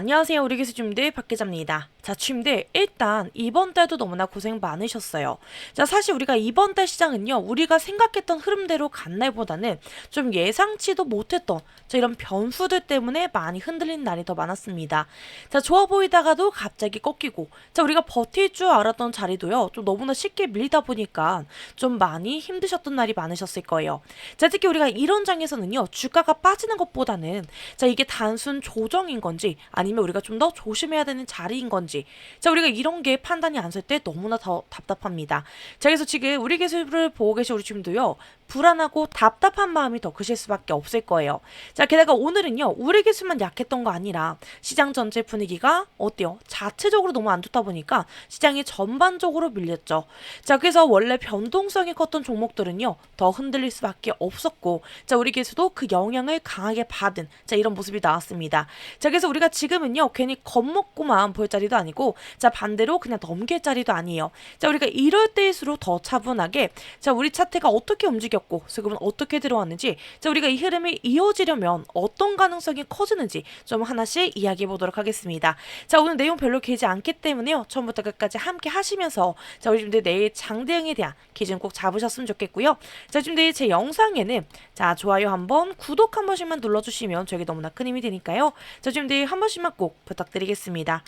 안녕하세요. 우리 기수님들 박기자입니다. 자, 취임들 일단 이번 달도 너무나 고생 많으셨어요. 자, 사실 우리가 이번 달 시장은요, 우리가 생각했던 흐름대로 간 날보다는 좀 예상치도 못했던 이런 변수들 때문에 많이 흔들린 날이 더 많았습니다. 자, 좋아 보이다가도 갑자기 꺾이고, 자, 우리가 버틸 줄 알았던 자리도요, 좀 너무나 쉽게 밀리다 보니까 좀 많이 힘드셨던 날이 많으셨을 거예요. 자, 특히 우리가 이런 장에서는요, 주가가 빠지는 것보다는 자, 이게 단순 조정인 건지 아니면 우리가 좀 더 조심해야 되는 자리인 건지, 자, 우리가 이런 게 판단이 안 설 때 너무나 더 답답합니다. 자, 그래서 지금 우리 기술을 보고 계신 우리 주님도요, 불안하고 답답한 마음이 더 크실 수밖에 없을 거예요. 자, 게다가 오늘은요, 우리 기술만 약했던 거 아니라 시장 전체 분위기가 어때요? 자체적으로 너무 안 좋다 보니까 시장이 전반적으로 밀렸죠. 자, 그래서 원래 변동성이 컸던 종목들은요, 더 흔들릴 수밖에 없었고, 자, 우리 기술도 그 영향을 강하게 받은, 자, 이런 모습이 나왔습니다. 자, 그래서 우리가 지금은요, 괜히 겁먹고만 볼 자리도 아니고, 자, 반대로 그냥 넘길 자리도 아니에요. 자, 우리가 이럴 때일수록 더 차분하게, 자, 우리 차트가 어떻게 움직였고 수급은 어떻게 들어왔는지, 자, 우리가 이 흐름이 이어지려면 어떤 가능성이 커지는지 좀 하나씩 이야기해 보도록 하겠습니다. 자, 오늘 내용 별로 길지 않기 때문에요, 처음부터 끝까지 함께 하시면서, 자, 우리 분들 내일 장대응에 대한 기준 꼭 잡으셨으면 좋겠고요. 자, 지금 내일 제 영상에는 자, 좋아요 한번, 구독 한 번씩만 눌러주시면 저에게 너무나 큰 힘이 되니까요. 자, 지금 내일 한 번씩만 꼭 부탁드리겠습니다.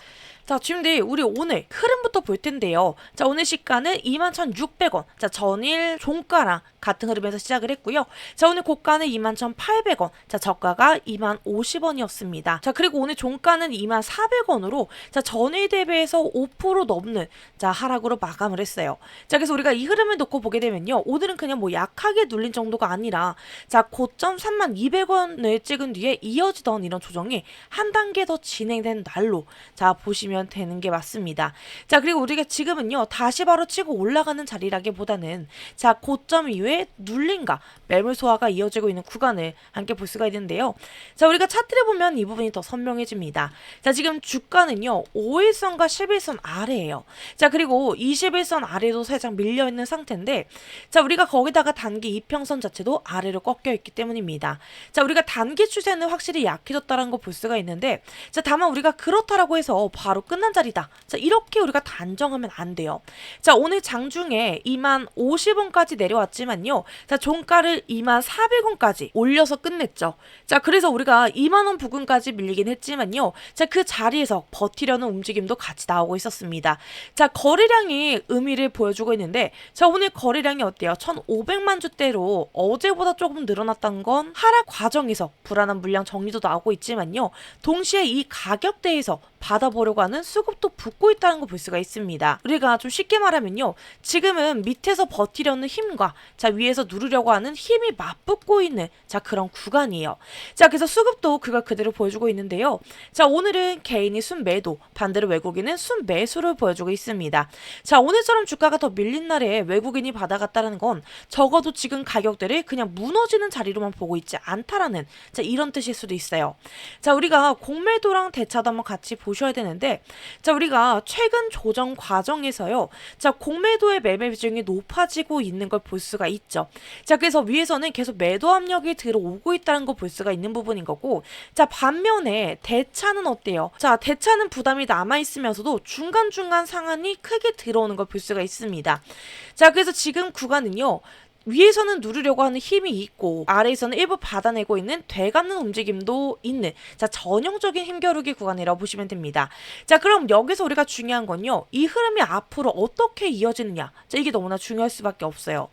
자, 지금 내일 우리 오늘 흐름부터 볼 텐데요. 자, 오늘 시가는 21,600원. 자, 전일 종가랑 같은 흐름에서 시작을 했고요. 자, 오늘 고가는 21,800원. 자, 저가가 20,050원이었습니다. 자, 그리고 오늘 종가는 24,000원으로 자, 전일 대비해서 5% 넘는 자, 하락으로 마감을 했어요. 자, 그래서 우리가 이 흐름을 놓고 보게 되면요, 오늘은 그냥 뭐 약하게 눌린 정도가 아니라 자, 고점 32,200원을 찍은 뒤에 이어지던 이런 조정이 한 단계 더 진행된 날로 자, 보시면 되는 게 맞습니다. 자, 그리고 우리가 지금은요, 다시 바로 치고 올라가는 자리라기보다는 자, 고점 이후에 눌림과 매물 소화가 이어지고 있는 구간을 함께 볼 수가 있는데요. 자, 우리가 차트를 보면 이 부분이 더 선명해집니다. 자, 지금 주가는요, 5일선과 11선 아래예요. 자, 그리고 21선 아래도 살짝 밀려있는 상태인데, 자, 우리가 거기다가 단기 이평선 자체도 아래로 꺾여 있기 때문입니다. 자, 우리가 단기 추세는 확실히 약해졌다는 거 볼 수가 있는데, 자, 다만 우리가 그렇다라고 해서 바로 끝난 자리다, 자, 이렇게 우리가 단정하면 안 돼요. 자, 오늘 장중에 20,050원까지 내려왔지만요, 자, 종가를 24,000원까지 올려서 끝냈죠. 자, 그래서 우리가 20,000원 부근까지 밀리긴 했지만요, 자, 그 자리에서 버티려는 움직임도 같이 나오고 있었습니다. 자, 거래량이 의미를 보여주고 있는데, 자, 오늘 거래량이 어때요? 1,500만 주대로 어제보다 조금 늘어났던 건 하락 과정에서 불안한 물량 정리도 나오고 있지만요, 동시에 이 가격대에서 받아보려고 하는 수급도 붙고 있다는 거 볼 수가 있습니다. 우리가 좀 쉽게 말하면요, 지금은 밑에서 버티려는 힘과 자, 위에서 누르려고 하는 힘이 맞붙고 있는 자, 그런 구간이에요. 자, 그래서 수급도 그걸 그대로 보여주고 있는데요. 자, 오늘은 개인이 순매도, 반대로 외국인은 순매수를 보여주고 있습니다. 자, 오늘처럼 주가가 더 밀린 날에 외국인이 받아갔다는 건 적어도 지금 가격대를 그냥 무너지는 자리로만 보고 있지 않다라는 자, 이런 뜻일 수도 있어요. 자, 우리가 공매도랑 대차도 한번 같이 보셔야 되는데, 자, 우리가 최근 조정 과정에서요, 자, 공매도의 매매 비중이 높아지고 있는 걸 볼 수가 있죠. 자, 그래서 위에서는 계속 매도 압력이 들어오고 있다는 거 볼 수가 있는 부분인 거고, 자, 반면에 대차는 어때요? 자, 대차는 부담이 남아있으면서도 중간중간 상한이 크게 들어오는 걸 볼 수가 있습니다. 자, 그래서 지금 구간은요, 위에서는 누르려고 하는 힘이 있고 아래에서는 일부 받아내고 있는 되감는 움직임도 있는 자, 전형적인 힘겨루기 구간이라고 보시면 됩니다. 자, 그럼 여기서 우리가 중요한 건요, 이 흐름이 앞으로 어떻게 이어지느냐, 자, 이게 너무나 중요할 수밖에 없어요.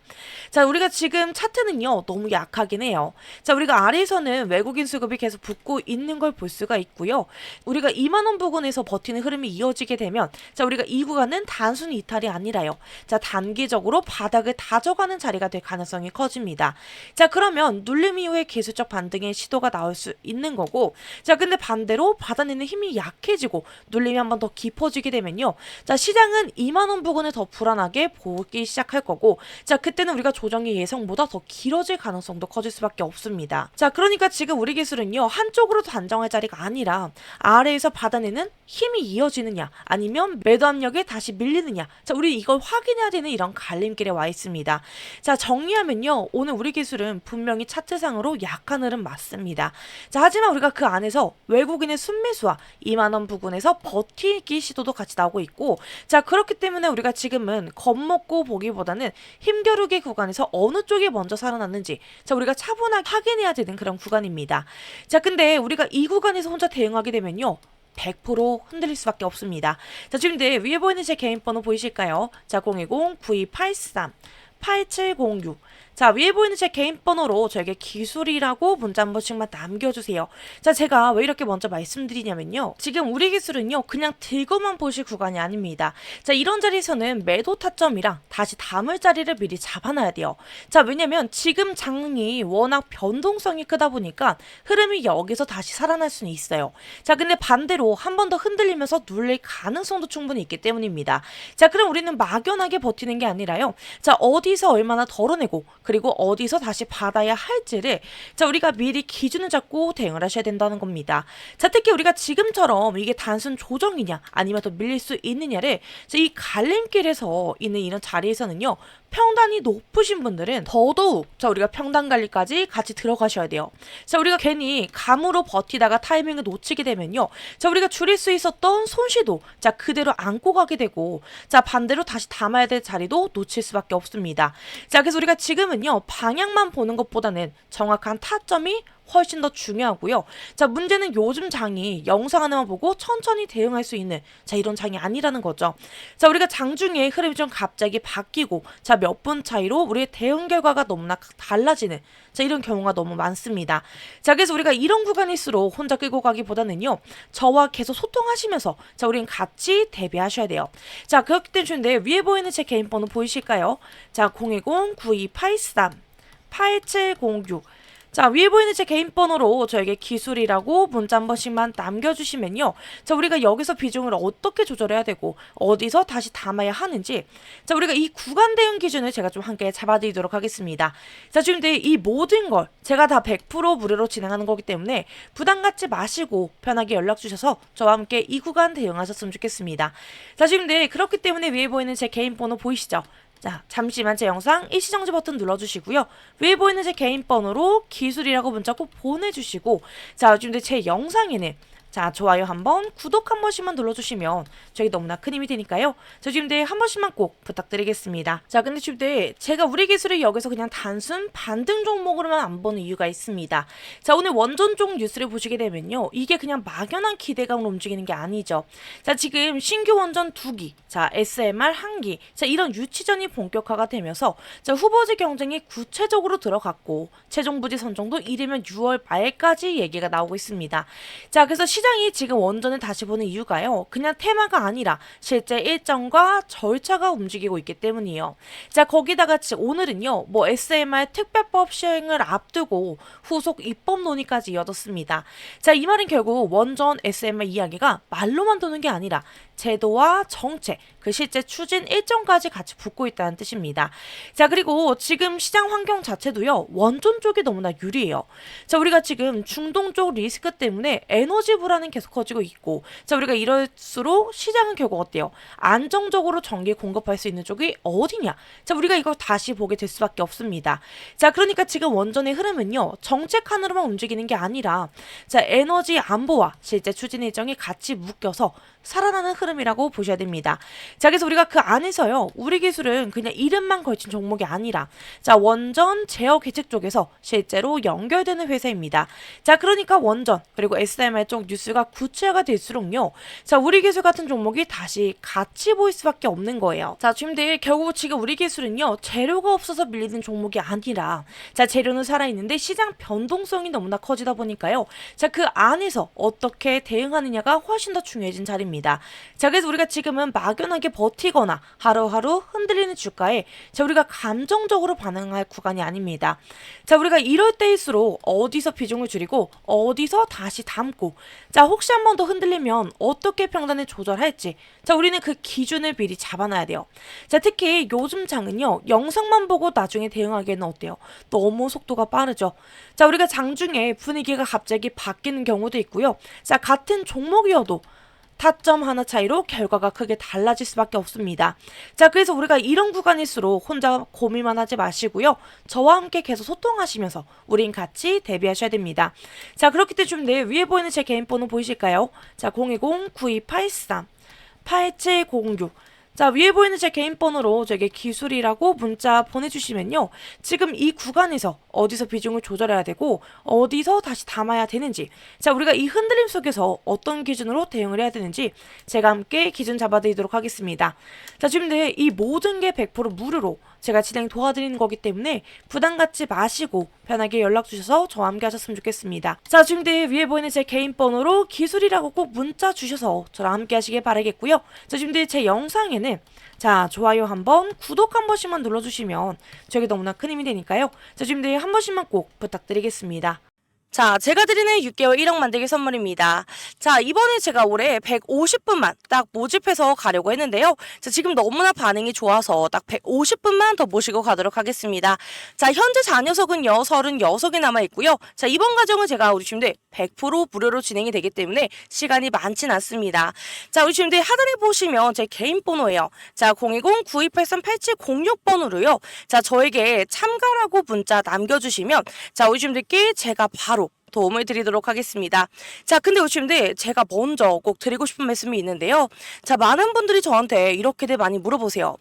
자, 우리가 지금 차트는요, 너무 약하긴 해요. 자, 우리가 아래에서는 외국인 수급이 계속 붙고 있는 걸 볼 수가 있고요, 우리가 20,000원 부근에서 버티는 흐름이 이어지게 되면 자, 우리가 이 구간은 단순히 이탈이 아니라요, 자, 단기적으로 바닥을 다져가는 자리가 될 가능성이 커집니다. 자, 그러면 눌림 이후에 기술적 반등의 시도가 나올 수 있는 거고, 자, 근데 반대로 받아내는 힘이 약해지고 눌림이 한번 더 깊어지게 되면요, 자, 시장은 20,000원 부근을 더 불안하게 보기 시작할 거고, 자, 그때는 우리가 조정이 예상보다 더 길어질 가능성도 커질 수밖에 없습니다. 자, 그러니까 지금 우리 기술은요, 한쪽으로 단정할 자리가 아니라 아래에서 받아내는 힘이 이어지느냐 아니면 매도 압력에 다시 밀리느냐, 자, 우리 이걸 확인해야 되는 이런 갈림길에 와 있습니다. 자, 정리하면요. 오늘 우리 기술은 분명히 차트상으로 약한 흐름 맞습니다. 자, 하지만 우리가 그 안에서 외국인의 순매수와 2만원 부근에서 버티기 시도도 같이 나오고 있고, 자, 그렇기 때문에 우리가 지금은 겁먹고 보기보다는 힘겨루기 구간에서 어느 쪽이 먼저 살아났는지, 자, 우리가 차분하게 확인해야 되는 그런 구간입니다. 자, 근데 우리가 이 구간에서 혼자 대응하게 되면요. 100% 흔들릴 수밖에 없습니다. 자, 지금 위에 보이는 제 개인 번호 보이실까요? 자, 010-9283-8706. 자, 위에 보이는 제 개인 번호로 저에게 기술이라고 문자 한 번씩만 남겨주세요. 자, 제가 왜 이렇게 먼저 말씀드리냐면요. 지금 우리 기술은요, 그냥 들고만 보실 구간이 아닙니다. 자, 이런 자리에서는 매도 타점이랑 다시 담을 자리를 미리 잡아놔야 돼요. 자, 왜냐면 지금 장이 워낙 변동성이 크다 보니까 흐름이 여기서 다시 살아날 수는 있어요. 자, 근데 반대로 한 번 더 흔들리면서 눌릴 가능성도 충분히 있기 때문입니다. 자, 그럼 우리는 막연하게 버티는 게 아니라요. 자, 어디서 얼마나 덜어내고 그리고 어디서 다시 받아야 할지를, 자, 우리가 미리 기준을 잡고 대응을 하셔야 된다는 겁니다. 자, 특히 우리가 지금처럼 이게 단순 조정이냐 아니면 더 밀릴 수 있느냐를, 자, 이 갈림길에서 있는 이런 자리에서는요, 평단이 높으신 분들은 더더욱, 자, 우리가 평단 관리까지 같이 들어가셔야 돼요. 자, 우리가 괜히 감으로 버티다가 타이밍을 놓치게 되면요, 자, 우리가 줄일 수 있었던 손실도, 자, 그대로 안고 가게 되고, 자, 반대로 다시 담아야 될 자리도 놓칠 수밖에 없습니다. 자, 그래서 우리가 지금은요, 방향만 보는 것보다는 정확한 타점이 훨씬 더 중요하고요. 자, 문제는 요즘 장이 영상 하나만 보고 천천히 대응할 수 있는, 자, 이런 장이 아니라는 거죠. 자, 우리가 장중에 흐름이 좀 갑자기 바뀌고, 자, 몇 분 차이로 우리의 대응 결과가 너무나 달라지는, 자, 이런 경우가 너무 많습니다. 자, 그래서 우리가 이런 구간일수록 혼자 끌고 가기보다는요, 저와 계속 소통하시면서, 자, 우린 같이 대비하셔야 돼요. 자, 그렇기 때문에 위에 보이는 제 개인 번호 보이실까요? 자, 010-9283-8706. 자, 위에 보이는 제 개인 번호로 저에게 기술이라고 문자 한 번씩만 남겨주시면요. 자, 우리가 여기서 비중을 어떻게 조절해야 되고 어디서 다시 담아야 하는지, 자, 우리가 이 구간 대응 기준을 제가 좀 함께 잡아드리도록 하겠습니다. 자, 지금 이 모든 걸 제가 다 100% 무료로 진행하는 거기 때문에 부담 갖지 마시고 편하게 연락 주셔서 저와 함께 이 구간 대응하셨으면 좋겠습니다. 자, 지금 그렇기 때문에 위에 보이는 제 개인 번호 보이시죠? 자, 잠시만 제 영상 일시정지 버튼 눌러주시고요. 위에 보이는 제 개인 번호로 기술이라고 문자 꼭 보내주시고, 자, 지금 제 영상에는, 자, 좋아요 한번, 구독 한 번씩만 눌러주시면 저에게 너무나 큰 힘이 되니까요. 저 지금 한 번씩만 꼭 부탁드리겠습니다. 자, 근데 지금 제가 우리 기술을 여기서 그냥 단순 반등 종목으로만 안 보는 이유가 있습니다. 자, 오늘 원전 쪽 뉴스를 보시게 되면요, 이게 그냥 막연한 기대감으로 움직이는 게 아니죠. 자, 지금 신규 원전 2기, 자, SMR 1기, 자, 이런 유치전이 본격화가 되면서, 자, 후보지 경쟁이 구체적으로 들어갔고 최종 부지 선정도 이르면 6월 말까지 얘기가 나오고 있습니다. 자, 그래서 시장이 지금 원전을 다시 보는 이유가요, 그냥 테마가 아니라 실제 일정과 절차가 움직이고 있기 때문이에요. 자, 거기다가 오늘은요, 뭐 SMR 특별법 시행을 앞두고 후속 입법 논의까지 이어졌습니다. 자, 이 말은 결국 원전 SMR 이야기가 말로만 도는 게 아니라 제도와 정책, 그 실제 추진 일정까지 같이 붙고 있다는 뜻입니다. 자, 그리고 지금 시장 환경 자체도요, 원전 쪽이 너무나 유리해요. 자, 우리가 지금 중동 쪽 리스크 때문에 에너지 불안은 계속 커지고 있고, 자, 우리가 이럴수록 시장은 결국 어때요? 안정적으로 전기 공급할 수 있는 쪽이 어디냐? 자, 우리가 이걸 다시 보게 될 수밖에 없습니다. 자, 그러니까 지금 원전의 흐름은요, 정책하느로만 움직이는 게 아니라, 자, 에너지 안보와 실제 추진 일정이 같이 묶여서 살아나는 흐름이라고 보셔야 됩니다. 자, 그래서 우리가 그 안에서요, 우리 기술은 그냥 이름만 걸친 종목이 아니라, 자, 원전 제어 계획 쪽에서 실제로 연결되는 회사입니다. 자, 그러니까 원전 그리고 SMR 쪽 뉴스가 구체화가 될수록요, 자, 우리 기술 같은 종목이 다시 같이 보일 수밖에 없는 거예요. 자, 지금 결국 지금 우리 기술은요, 재료가 없어서 밀리는 종목이 아니라, 자, 재료는 살아있는데 시장 변동성이 너무나 커지다 보니까요, 자, 그 안에서 어떻게 대응하느냐가 훨씬 더 중요해진 자리입니다. 자, 그래서 우리가 지금은 막연하게 버티거나 하루하루 흔들리는 주가에, 자, 우리가 감정적으로 반응할 구간이 아닙니다. 자, 우리가 이럴 때일수록 어디서 비중을 줄이고 어디서 다시 담고, 자, 혹시 한 번 더 흔들리면 어떻게 평단을 조절할지, 자, 우리는 그 기준을 미리 잡아놔야 돼요. 자, 특히 요즘 장은요, 영상만 보고 나중에 대응하기에는 어때요? 너무 속도가 빠르죠. 자, 우리가 장중에 분위기가 갑자기 바뀌는 경우도 있고요. 자, 같은 종목이어도 타점 하나 차이로 결과가 크게 달라질 수밖에 없습니다. 자, 그래서 우리가 이런 구간일수록 혼자 고민만 하지 마시고요. 저와 함께 계속 소통하시면서 우린 같이 대비하셔야 됩니다. 자, 그렇기 때문에 위에 보이는 제 개인 번호 보이실까요? 자, 010-9283-8706. 자, 위에 보이는 제 개인 번호로 저에게 기술이라고 문자 보내주시면요. 지금 이 구간에서 어디서 비중을 조절해야 되고 어디서 다시 담아야 되는지, 자, 우리가 이 흔들림 속에서 어떤 기준으로 대응을 해야 되는지 제가 함께 기준 잡아드리도록 하겠습니다. 자, 지금 이 모든 게 100% 무료로 제가 진행 도와드리는 거기 때문에 부담 갖지 마시고 편하게 연락 주셔서 저와 함께 하셨으면 좋겠습니다. 자, 지금 위에 보이는 제 개인 번호로 기술이라고 꼭 문자 주셔서 저랑 함께 하시길 바라겠고요. 자, 지금 제 영상에는 자, 좋아요 한번, 구독 한 번씩만 눌러주시면 저에게 너무나 큰 힘이 되니까요. 자, 지금 한 번씩만 꼭 부탁드리겠습니다. 자, 제가 드리는 6개월 1억 만들기 선물입니다. 자, 이번에 제가 올해 150분만 딱 모집해서 가려고 했는데요. 자, 지금 너무나 반응이 좋아서 딱 150분만 더 모시고 가도록 하겠습니다. 자, 현재 자녀석은요, 36개 남아있고요. 자, 이번 과정은 제가 우리 팀들 100% 무료로 진행이 되기 때문에 시간이 많진 않습니다. 자, 우리 팀들 하단에 보시면 제 개인 번호예요. 자, 010-9283-8706번으로요. 자, 저에게 참가라고 문자 남겨주시면 자, 우리 팀들께 제가 바로 도움을 드리도록 하겠습니다. 자, 근데 요즘에 제가 먼저 꼭 드리고 싶은 말씀이 있는데요. 자, 많은 분들이 저한테 이렇게들 많이 물어보세요.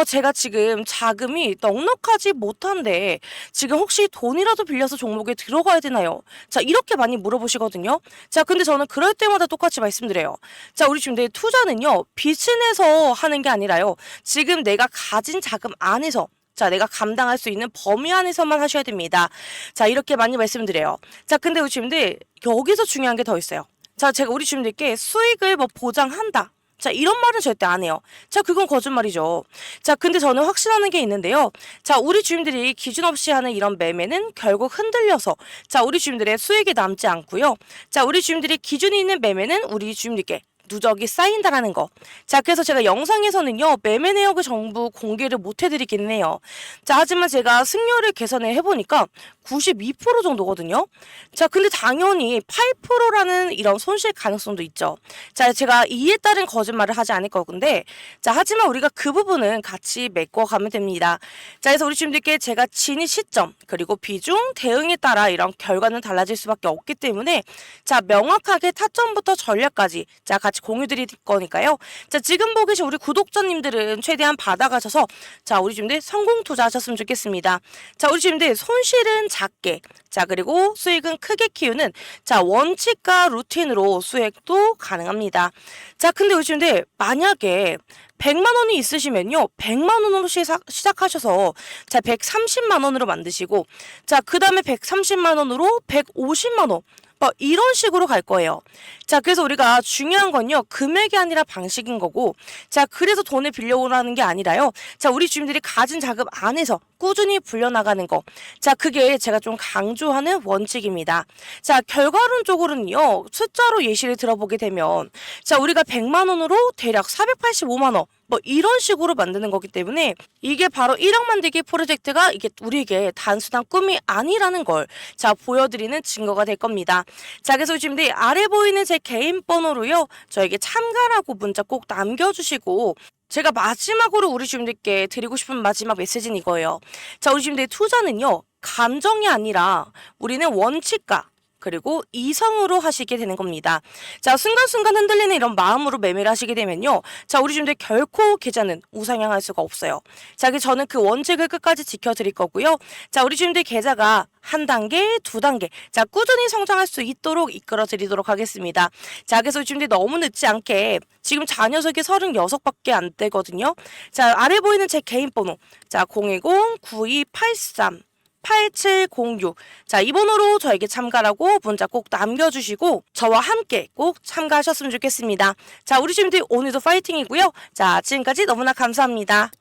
제가 지금 자금이 넉넉하지 못한데 지금 혹시 돈이라도 빌려서 종목에 들어가야 되나요? 자, 이렇게 많이 물어보시거든요. 자, 근데 저는 그럴 때마다 똑같이 말씀드려요. 자, 우리 지금 내 투자는요, 빚을 내서 하는 게 아니라요. 지금 내가 가진 자금 안에서, 자, 내가 감당할 수 있는 범위 안에서만 하셔야 됩니다. 자, 이렇게 많이 말씀드려요. 자, 근데 우리 주님들 여기서 중요한 게 더 있어요. 자, 제가 우리 주님들께 수익을 뭐 보장한다, 자, 이런 말은 절대 안 해요. 자, 그건 거짓말이죠. 자, 근데 저는 확신하는 게 있는데요. 자, 우리 주님들이 기준 없이 하는 이런 매매는 결국 흔들려서 자, 우리 주님들의 수익이 남지 않고요. 자, 우리 주님들이 기준이 있는 매매는 우리 주님들께 누적이 쌓인다라는 거. 자, 그래서 제가 영상에서는요, 매매 내역을 전부 공개를 못 해드리기는 해요. 자, 하지만 제가 승률을 계산을 해보니까 92% 정도거든요. 자, 근데 당연히 8%라는 이런 손실 가능성도 있죠. 자, 제가 이에 따른 거짓말을 하지 않을 거근데, 자, 하지만 우리가 그 부분은 같이 메꿔가면 됩니다. 자, 그래서 우리 주님들께 제가 진입 시점, 그리고 비중, 대응에 따라 이런 결과는 달라질 수밖에 없기 때문에, 자, 명확하게 타점부터 전략까지, 자, 같이 공유 드릴 거니까요. 자, 지금 보고 계신 우리 구독자님들은 최대한 받아가셔서 자, 우리 주님들 성공 투자하셨으면 좋겠습니다. 자, 우리 주님들 손실은 작게, 자, 그리고 수익은 크게 키우는 자, 원칙과 루틴으로 수익도 가능합니다. 자, 근데 우리 주님들 만약에 100만 원이 있으시면요, 100만 원으로 시작하셔서 자, 130만 원으로 만드시고, 자, 그 다음에 130만 원으로 150만 원, 뭐 이런 식으로 갈 거예요. 자, 그래서 우리가 중요한 건요, 금액이 아니라 방식인 거고, 자, 그래서 돈을 빌려오라는 게 아니라요. 자, 우리 주민들이 가진 자금 안에서 꾸준히 불려나가는 거. 자, 그게 제가 좀 강조하는 원칙입니다. 자, 결과론적으로는요, 숫자로 예시를 들어보게 되면, 자, 우리가 100만 원으로 대략 485만 원, 뭐 이런 식으로 만드는 거기 때문에 이게 바로 1억 만들기 프로젝트가 이게 우리에게 단순한 꿈이 아니라는 걸 자, 보여드리는 증거가 될 겁니다. 자, 그래서 지금 아래 보이는 제 개인 번호로요, 저에게 참가라고 문자 꼭 남겨주시고, 제가 마지막으로 우리 주민들께 드리고 싶은 마지막 메시지는 이거예요. 자, 우리 주민들의 투자는요, 감정이 아니라 우리는 원칙과 그리고 이성으로 하시게 되는 겁니다. 자, 순간순간 흔들리는 이런 마음으로 매매를 하시게 되면요, 자, 우리 주민들 결코 계좌는 우상향할 수가 없어요. 자, 저는 그 원칙을 끝까지 지켜드릴 거고요. 자, 우리 주민들 계좌가 한 단계, 두 단계, 자, 꾸준히 성장할 수 있도록 이끌어 드리도록 하겠습니다. 자, 그래서 주민들 너무 늦지 않게, 지금 자녀석이 36밖에 안 되거든요. 자, 아래 보이는 제 개인 번호, 자, 010-9283 8706. 자, 이 번호로 저에게 참가라고 문자 꼭 남겨주시고 저와 함께 꼭 참가하셨으면 좋겠습니다. 자, 우리 주민들 오늘도 파이팅이고요. 자, 지금까지 너무나 감사합니다.